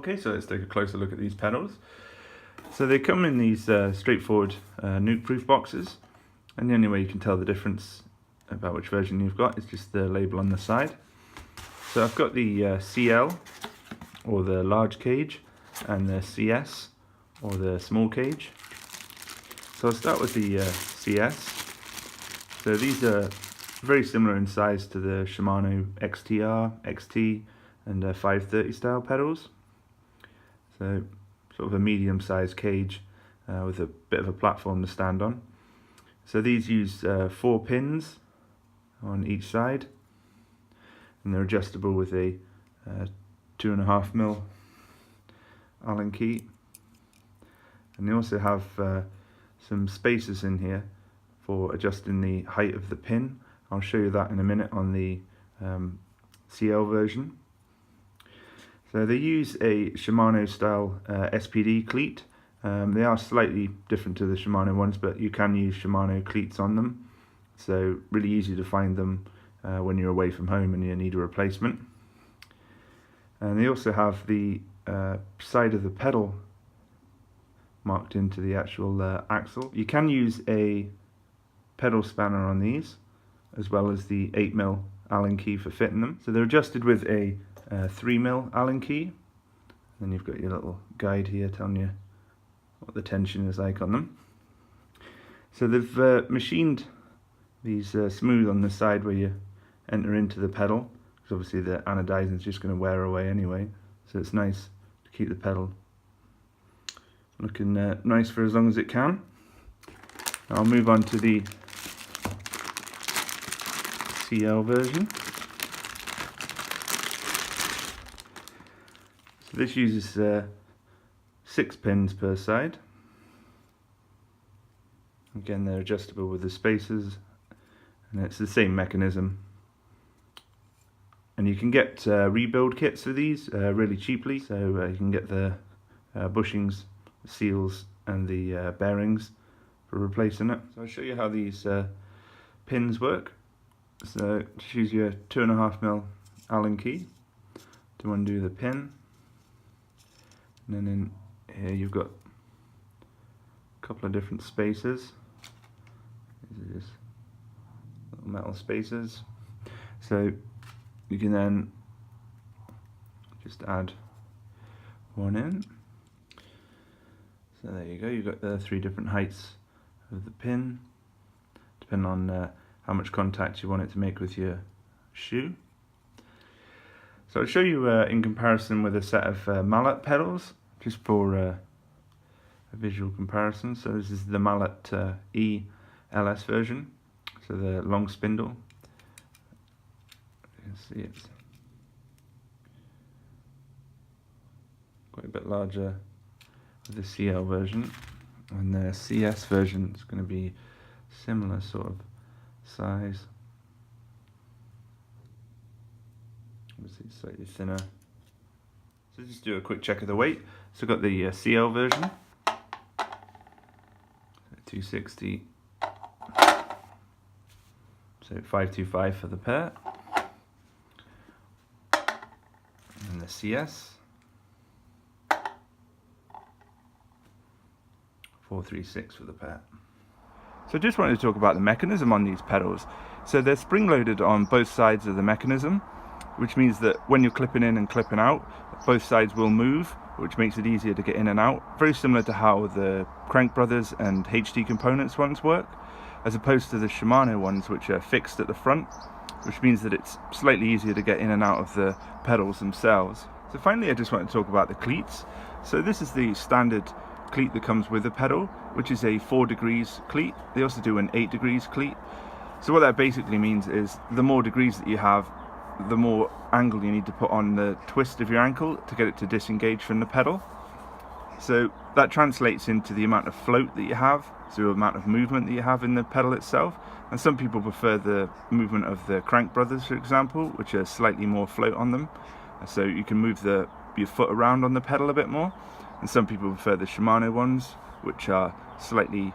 Okay, so let's take a closer look at these pedals. So they come in these straightforward Nukeproof boxes, and the only way you can tell the difference about which version you've got is just the label on the side. So I've got the CL, or the large cage, and the CS, or the small cage. So I'll start with the CS. So these are very similar in size to the Shimano XTR, XT, and 530 style pedals. So sort of a medium-sized cage with a bit of a platform to stand on. So these use 4 pins on each side, and they're adjustable with a 2.5mm Allen key. And they also have some spacers in here for adjusting the height of the pin. I'll show you that in a minute on the CL version. So they use a Shimano style SPD cleat. They are slightly different to the Shimano ones, but you can use Shimano cleats on them. So really easy to find them when you're away from home and you need a replacement. And they also have the side of the pedal marked into the actual axle. You can use a pedal spanner on these, as well as the 8mm Allen key for fitting them. So they're adjusted with a 3mm Allen key. Then you've got your little guide here telling you what the tension is like on them. So they've machined these smooth on the side where you enter into the pedal, because obviously the anodizing is just going to wear away anyway, so it's nice to keep the pedal looking nice for as long as it can. I'll move on to the CL version. So this uses 6 pins per side. Again, they're adjustable with the spacers, and it's the same mechanism. And you can get rebuild kits for these really cheaply, so you can get the bushings, the seals, and the bearings for replacing it. So I'll show you how these pins work. So just use your 2.5mm Allen key to undo the pin, and then in here you've got a couple of different spacers. These are just little metal spacers. So you can then just add one in. So there you go, you've got the 3 different heights of the pin, depending on how much contact you want it to make with your shoe. So I'll show you in comparison with a set of mallet pedals, just for a visual comparison. So this is the mallet ELS version, so the long spindle. You can see it's quite a bit larger with the CL version, and the CS version is going to be similar sort of size. Obviously slightly thinner. So just do a quick check of the weight. So I've got the CL version, 260, so 525 for the pair, and the CS 436 for the pair. So I just wanted to talk about the mechanism on these pedals. So they're spring-loaded on both sides of the mechanism, which means that when you're clipping in and clipping out, both sides will move, which makes it easier to get in and out. Very similar to how the Crank Brothers and HD Components ones work, as opposed to the Shimano ones, which are fixed at the front, which means that it's slightly easier to get in and out of the pedals themselves. So finally, I just want to talk about the cleats. So this is the standard cleat that comes with the pedal, which is a 4 degrees cleat. They also do an 8 degrees cleat. So what that basically means is the more degrees that you have, the more angle you need to put on the twist of your ankle to get it to disengage from the pedal. So that translates into the amount of float that you have, so the amount of movement that you have in the pedal itself. And some people prefer the movement of the Crank Brothers, for example, which are slightly more float on them, so you can move your foot around on the pedal a bit more. And some people prefer the Shimano ones, which are slightly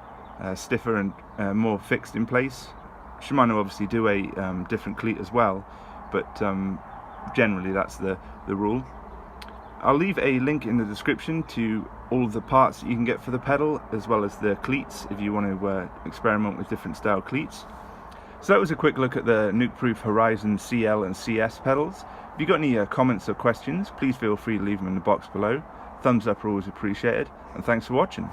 stiffer and more fixed in place. Shimano obviously do a different cleat as well, but generally that's the rule. I'll leave a link in the description to all of the parts that you can get for the pedal, as well as the cleats if you want to experiment with different style cleats. So that was a quick look at the Nukeproof Horizon CL and CS pedals. If you've got any comments or questions, please feel free to leave them in the box below. Thumbs up are always appreciated, and thanks for watching.